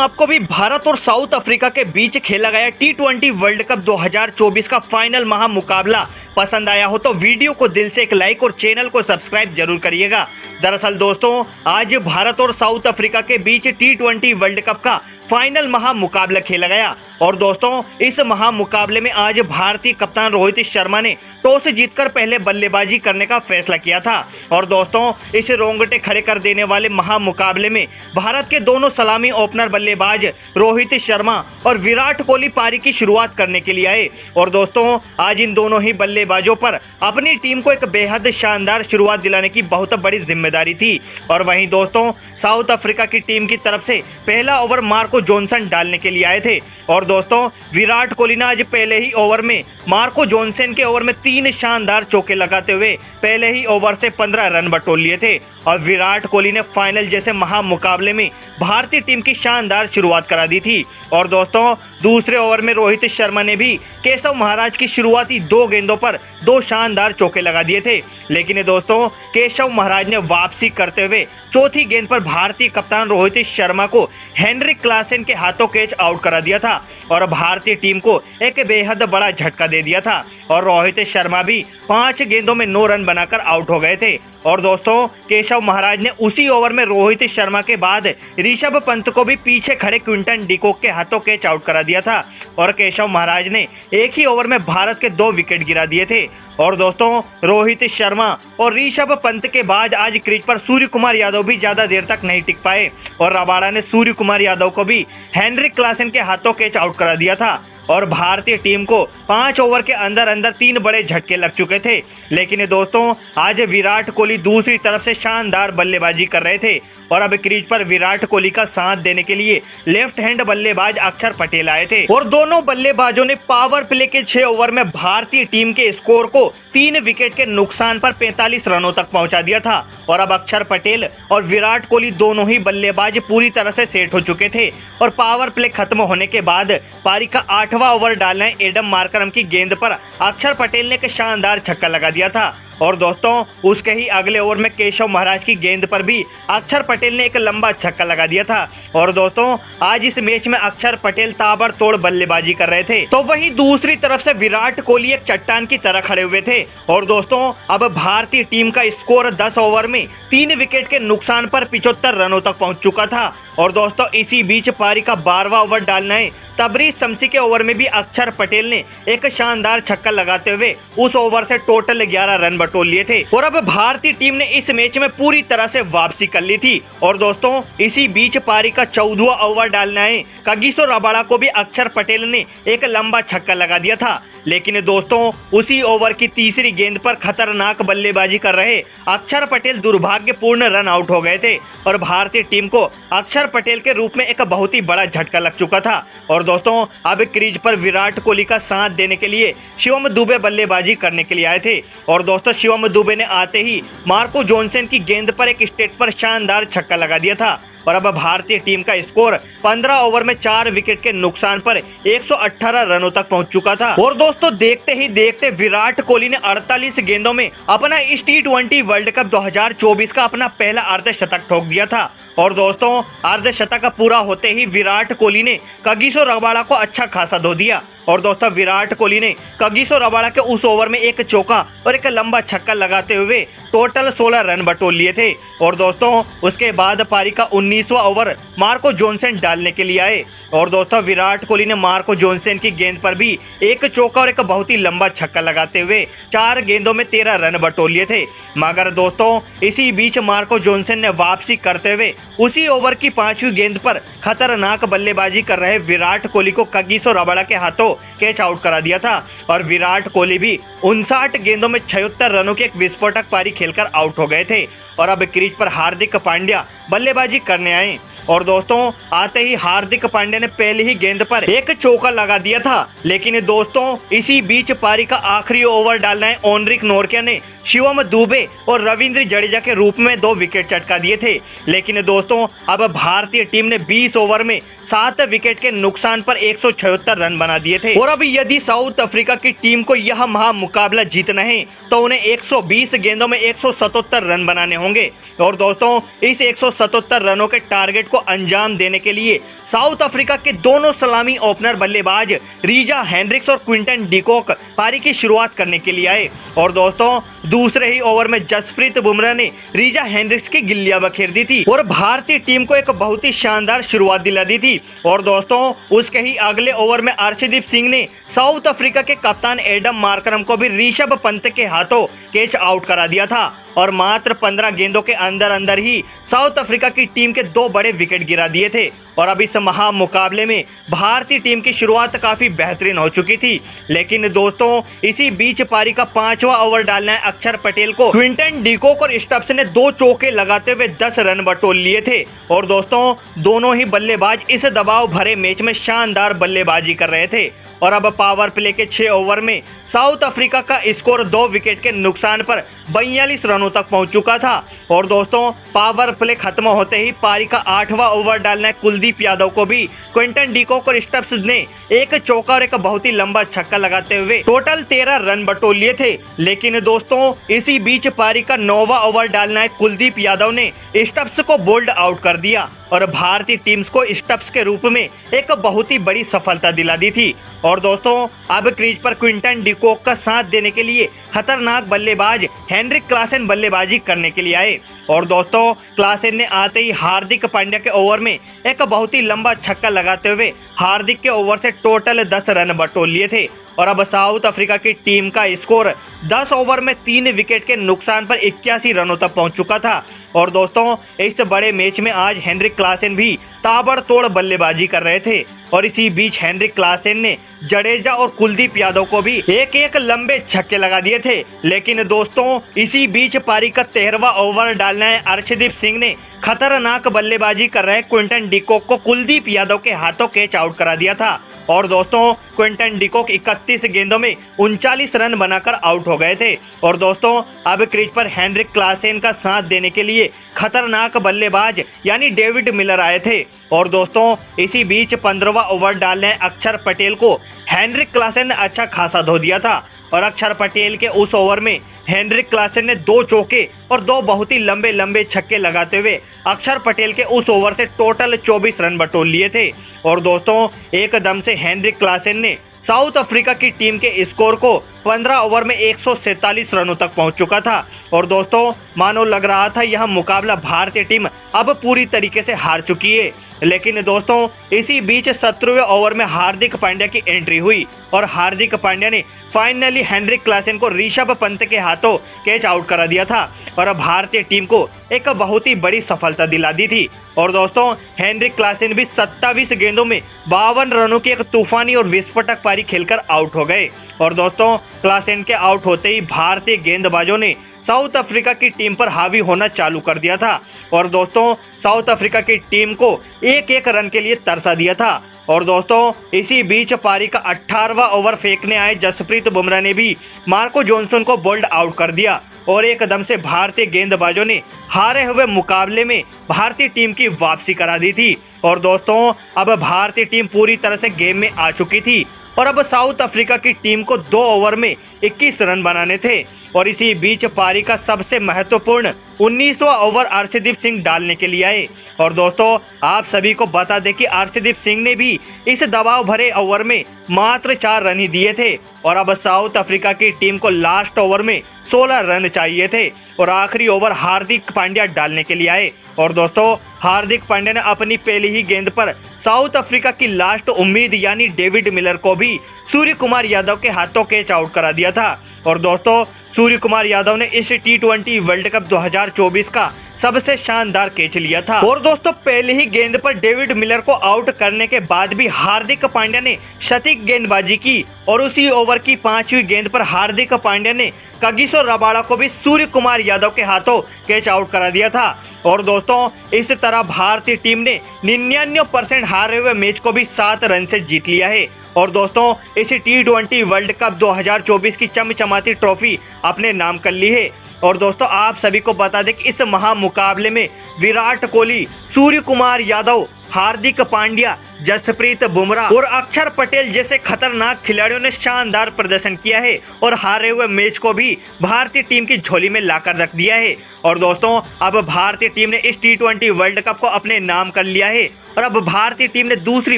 आपको भी भारत और साउथ अफ्रीका के बीच खेला गया T20 वर्ल्ड कप 2024 का फाइनल महामुकाबला पसंद आया हो तो वीडियो को दिल से एक लाइक और चैनल को सब्सक्राइब जरूर करिएगा। दरअसल दोस्तों, आज भारत और साउथ अफ्रीका के बीच T20 वर्ल्ड कप का फाइनल महामुकाबला खेला गया और दोस्तों इस महामुकाबले में आज भारतीय कप्तान रोहित शर्मा ने टॉस जीतकर पहले बल्लेबाजी करने का फैसला किया था। और दोस्तों इस रोंगटे खड़े कर देने वाले महामुकाबले में भारत के दोनों सलामी ओपनर बल्लेबाज रोहित शर्मा और विराट कोहली पारी की शुरुआत करने के लिए आए। और दोस्तों आज इन दोनों ही बल्लेबाजों पर अपनी टीम को एक बेहद शानदार शुरुआत दिलाने की बहुत बड़ी जिम्मेदारी थी। और वहीं दोस्तों साउथ अफ्रीका की टीम की तरफ से पहला ओवर मार्को जॉनसन डालने के लिए आए थे। और दोस्तों विराट कोहली ने आज पहले ही ओवर में मार्को जॉनसन के ओवर में 3 शानदार चौके लगाते हुए पहले ही ओवर से 15 रन बटोर लिए थे। और विराट कोहली ने फाइनल जैसे महामुकाबले में भारतीय टीम की शानदार शुरुआत करा दी थी। और दोस्तों दूसरे ओवर में रोहित शर्मा ने भी केशव महाराज की शुरुआती 2 गेंदों पर 2 शानदार चौके लगा दिए थे। लेकिन दोस्तों केशव महाराज ने वापसी करते हुए चौथी गेंद पर भारतीय कप्तान रोहित शर्मा को हेनरिक क्लासेन के हाथों कैच आउट करा दिया था और भारतीय टीम को एक बेहद बड़ा झटका दे दिया था। और रोहित शर्मा भी 5 गेंदों में 9 रन बनाकर आउट हो गए थे। और दोस्तों केशव महाराज ने उसी ओवर में रोहित शर्मा के बाद ऋषभ पंत को भी पीछे खड़े क्विंटन डिकॉक के हाथों कैच आउट करा दिया था और केशव महाराज ने एक ही ओवर में भारत के 2 विकेट गिरा दिए थे। और दोस्तों रोहित शर्मा और ऋषभ पंत के बाद आज क्रीज पर सूर्य कुमार यादव भी ज्यादा देर तक नहीं टिक पाए और रबाड़ा ने सूर्य कुमार यादव को भी हेनरिक क्लासेन के हाथों कैच आउट करा दिया था। और भारतीय टीम को 5 ओवर के अंदर 3 बड़े झटके लग चुके थे। लेकिन दोस्तों आज विराट कोहली दूसरी तरफ से शानदार बल्लेबाजी कर रहे थे और अब क्रीज पर विराट कोहली का साथ देने के लिए लेफ्ट हैंड बल्लेबाज अक्षर पटेल आए थे और दोनों बल्लेबाजों ने पावर प्ले के 6 ओवर में भारतीय टीम के स्कोर को 3 विकेट के नुकसान पर 45 रनों तक पहुंचा दिया था। और अब अक्षर पटेल और विराट कोहली दोनों ही बल्लेबाज पूरी तरह से सेट हो चुके थे और पावर प्ले खत्म होने के बाद पारी का 8वां ओवर डालने एडम मार्करम की गेंद पर अक्षर पटेल ने एक शानदार छक्का लगा दिया था। और दोस्तों उसके ही अगले ओवर में केशव महाराज की गेंद पर भी अक्षर पटेल ने एक लंबा छक्का लगा दिया था। और दोस्तों आज इस मैच में अक्षर पटेल ताबड़तोड़ बल्लेबाजी कर रहे थे तो वहीं दूसरी तरफ से विराट कोहली एक चट्टान की तरह खड़े हुए थे। और दोस्तों अब भारतीय टीम का स्कोर 10 ओवर में 3 विकेट के नुकसान पर 75 रनों तक पहुंच चुका था। और दोस्तों इसी बीच पारी का 12वां ओवर डालना है तबरीज शम्सी के ओवर में भी अक्षर पटेल ने एक शानदार छक्का लगाते हुए उस ओवर से टोटल 11 रन बटोर लिए थे और अब भारतीय टीम ने इस मैच में पूरी तरह से वापसी कर ली थी। और दोस्तों इसी बीच पारी का 14वां ओवर डालना है कागिसो रबाड़ा को भी अक्षर पटेल ने एक लंबा छक्का लगा दिया था। लेकिन दोस्तों उसी ओवर की तीसरी गेंद पर खतरनाक बल्लेबाजी कर रहे अक्षर पटेल दुर्भाग्यपूर्ण रन आउट हो गए थे और भारतीय टीम को अक्षर पटेल के रूप में एक बहुत ही बड़ा झटका लग चुका था। और दोस्तों अब क्रीज पर विराट कोहली का साथ देने के लिए शिवम दुबे बल्लेबाजी करने के लिए आए थे। और दोस्तों शिवम दुबे ने आते ही मार्को जॉनसन की गेंद पर एक स्टेट पर शानदार छक्का लगा दिया था। और अब भारतीय टीम का स्कोर 15 ओवर में 4 विकेट के नुकसान पर 118 रनों तक पहुंच चुका था। और दोस्तों देखते ही देखते विराट कोहली ने 48 गेंदों में अपना इस T20 वर्ल्ड कप 2024 का अपना पहला अर्धशतक ठोक दिया था। और दोस्तों अर्धशतक पूरा होते ही विराट कोहली ने कागिसो रबाड़ा को अच्छा खासा धो दिया। और दोस्तों विराट कोहली ने कागिसो रबाड़ा के उस ओवर में एक चौका और एक लंबा छक्का लगाते हुए टोटल 16 रन बटोर लिए थे। और दोस्तों उसके बाद पारी का 19वां ओवर मार्को जॉनसन डालने के लिए आए और दोस्तों विराट कोहली ने मार्को जॉनसन की गेंद पर भी एक चौका और एक बहुत ही लंबा छक्का लगाते हुए 4 गेंदों में 13 रन बटोर लिए थे। मगर दोस्तों इसी बीच मार्को जॉनसन ने वापसी करते हुए उसी ओवर की 5वीं गेंद पर खतरनाक बल्लेबाजी कर रहे विराट कोहली को कागिसो रबाड़ा के हाथों कैच आउट करा दिया था और विराट कोहली भी 59 गेंदों में 76 रनों की एक विस्फोटक पारी खेलकर आउट हो गए थे। और अब क्रीज पर हार्दिक पांड्या बल्लेबाजी करने आए और दोस्तों आते ही हार्दिक पांड्या ने पहली ही गेंद पर एक चौका लगा दिया था। लेकिन दोस्तों इसी बीच पारी का आखिरी ओवर डालना है ओनरिक नोरकिया ने शिवम दुबे और रविंद्र जडेजा के रूप में 2 विकेट चटका दिए थे। लेकिन दोस्तों अब भारतीय टीम ने 20 ओवर में 7 विकेट के नुकसान पर 176 रन बना दिए थे। और अब यदि साउथ अफ्रीका की टीम को यह महामुकाबला जीतना है तो उन्हें 120 गेंदों में 177 रन बनाने होंगे। और दोस्तों इस 177 रनों के टारगेट को अंजाम देने के लिए साउथ अफ्रीका के दोनों सलामी ओपनर बल्लेबाज रीजा हेनरिक्स और क्विंटन डिकॉक पारी की शुरुआत करने के लिए आए। और दोस्तों दूसरे ही ओवर में जसप्रीत बुमराह ने रीजा हेनरिक्स की गिल्लियां बखेर दी थी और भारतीय टीम को एक बहुत ही शानदार शुरुआत दिला दी थी। और दोस्तों उसके ही अगले ओवर में अर्शदीप सिंह ने साउथ अफ्रीका के कप्तान एडम मार्करम को भी ऋषभ पंत के हाथों कैच आउट करा दिया था। और मात्र 15 गेंदों के अंदर ही साउथ अफ्रीका की टीम के 2 बड़े विकेट गिरा दिए थे। और अब इस महामुकाबले में भारतीय टीम की शुरुआत काफी बेहतरीन हो चुकी थी। लेकिन दोस्तों इसी बीच पारी का 5वां ओवर डालना है अक्षर पटेल को क्विंटन डिकॉक और स्टब्स ने 2 चौके लगाते हुए 10 रन बटोर लिए थे। और दोस्तों दोनों ही बल्लेबाज इस दबाव भरे मैच में शानदार बल्लेबाजी कर रहे थे। और अब पावर प्ले के 6 ओवर में साउथ अफ्रीका का स्कोर 2 विकेट के नुकसान पर 42 रनों तक पहुंच चुका था। और दोस्तों पावर प्ले खत्म होते ही पारी का 8वां ओवर डालना है कुलदीप यादव को भी क्विंटन डिकॉक और स्टब्स ने एक चौका और एक बहुत ही लंबा छक्का लगाते हुए टोटल 13 रन बटोर लिए थे। लेकिन दोस्तों इसी बीच पारी का 9वां ओवर डालना है कुलदीप यादव ने स्टब्स को बोल्ड आउट कर दिया और भारतीय टीम्स को स्टब्स के रूप में एक बहुत ही बड़ी सफलता दिला दी थी। और दोस्तों अब क्रीज पर क्विंटन डिकॉक का साथ देने के लिए खतरनाक बल्लेबाज हेनरिक क्लासेन बल्लेबाजी करने के लिए आए। और दोस्तों क्लासेन ने आते ही हार्दिक पांड्या के ओवर में एक बहुत ही लंबा छक्का लगाते हुए हार्दिक के ओवर से टोटल 10 रन बटोर लिए थे। और अब साउथ अफ्रीका की टीम का स्कोर 10 ओवर में 3 विकेट के नुकसान पर 81 रनों तक पहुंच चुका था। और दोस्तों इस बड़े मैच में आज हेनरिक क्लासेन भी ताबड़तोड़ बल्लेबाजी कर रहे थे। और इसी बीच हेनरिक क्लासेन ने जडेजा और कुलदीप यादव को भी एक लंबे छक्के लगा दिए थे। लेकिन दोस्तों इसी बीच पारी का 13वां ओवर डालना है अर्शदीप सिंह ने खतरनाक बल्लेबाजी कर रहे क्विंटन डिकॉक को कुलदीप यादव के हाथों कैच आउट करा दिया था। और दोस्तों क्विंटन डिकॉक 31 गेंदों में 39 रन बनाकर आउट हो गए थे। और दोस्तों अब क्रीज पर हेनरिक क्लासेन का साथ देने के लिए खतरनाक बल्लेबाज यानी डेविड मिलर आए थे। और दोस्तों इसी बीच 15वां ओवर डालने अक्षर पटेल को हेनरिक क्लासेन ने अच्छा खासा धो दिया था। और अक्षर पटेल के उस ओवर में हेनरिक क्लासेन ने 2 चौके और 2 बहुत ही लंबे छक्के लगाते हुए अक्षर पटेल के उस ओवर से टोटल 24 रन बटोर लिए थे। और दोस्तों एकदम से हेनरिक क्लासेन ने साउथ अफ्रीका की टीम के स्कोर को 15 ओवर में 147 रनों तक पहुंच चुका था। और दोस्तों मानो लग रहा था यह मुकाबला भारतीय टीम अब पूरी तरीके से हार चुकी है। लेकिन दोस्तों इसी बीच 17वें ओवर में हार्दिक पांड्या की एंट्री हुई और हार्दिक पांड्या ने फाइनली हेनरिक क्लासेन को ऋषभ पंत के हाथों कैच आउट करा दिया था और भारतीय टीम को एक बहुत ही बड़ी सफलता दिला दी थी। और दोस्तों हेनरिक क्लासेन भी 27 गेंदों में 52 रनों की एक तूफानी और विस्फोटक पारी खेलकर आउट हो गए। और दोस्तों क्लासेन के आउट होते ही भारतीय गेंदबाजों ने साउथ अफ्रीका की टीम पर हावी होना चालू कर दिया था। और दोस्तों साउथ अफ्रीका की टीम को एक रन के लिए तरसा दिया था। और दोस्तों इसी बीच पारी का 18वां ओवर फेंकने आए जसप्रीत बुमराह ने भी मार्को जॉनसन को बोल्ड आउट कर दिया और एकदम से भारतीय गेंदबाजों ने हारे हुए मुकाबले में भारतीय टीम की वापसी करा दी थी। और दोस्तों अब भारतीय टीम पूरी तरह से गेम में आ चुकी थी और अब साउथ अफ्रीका की टीम को 2 ओवर में 21 रन बनाने थे। और इसी बीच पारी का सबसे महत्वपूर्ण 19वां ओवर अर्शदीप सिंह डालने के लिए आए। और दोस्तों आप सभी को बता दें कि अर्शदीप सिंह ने भी इस दबाव भरे ओवर में मात्र 4 रन ही दिए थे और अब साउथ अफ्रीका की टीम को लास्ट ओवर में 16 रन चाहिए थे और आखिरी ओवर हार्दिक पांड्या डालने के लिए आए। और दोस्तों हार्दिक पांड्या ने अपनी पहली ही गेंद पर साउथ अफ्रीका की लास्ट उम्मीद यानी डेविड मिलर को भी सूर्य कुमार यादव के हाथों कैच आउट करा दिया था। और दोस्तों सूर्य कुमार यादव ने इस T20 वर्ल्ड कप 2024 का सबसे शानदार कैच लिया था। और दोस्तों पहले ही गेंद पर डेविड मिलर को आउट करने के बाद भी हार्दिक पांड्या ने शतक गेंदबाजी की और उसी ओवर की 5वीं गेंद पर हार्दिक पांड्या ने कगिसो रबाड़ा को भी सूर्य कुमार यादव के हाथों कैच आउट करा दिया था। और दोस्तों इस तरह भारतीय टीम ने 99% हारे हुए मैच को भी 7 रन से जीत लिया है। और दोस्तों इस T20 वर्ल्ड कप 2024 की चमचमाती ट्रॉफी अपने नाम कर ली है। और दोस्तों आप सभी को बता दें कि इस महामुकाबले में विराट कोहली, सूर्य कुमार यादव, हार्दिक पांड्या, जसप्रीत बुमराह और अक्षर पटेल जैसे खतरनाक खिलाड़ियों ने शानदार प्रदर्शन किया है और हारे हुए मैच को भी भारतीय टीम की झोली में लाकर रख दिया है। और दोस्तों अब भारतीय टीम ने इस T20 वर्ल्ड कप को अपने नाम कर लिया है और अब भारतीय टीम ने दूसरी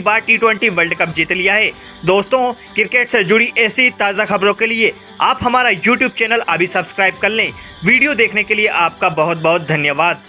बार T20 वर्ल्ड कप जीत लिया है। दोस्तों क्रिकेट से जुड़ी ऐसी ताज़ा खबरों के लिए आप हमारा YouTube चैनल अभी सब्सक्राइब कर लें। वीडियो देखने के लिए आपका बहुत बहुत धन्यवाद।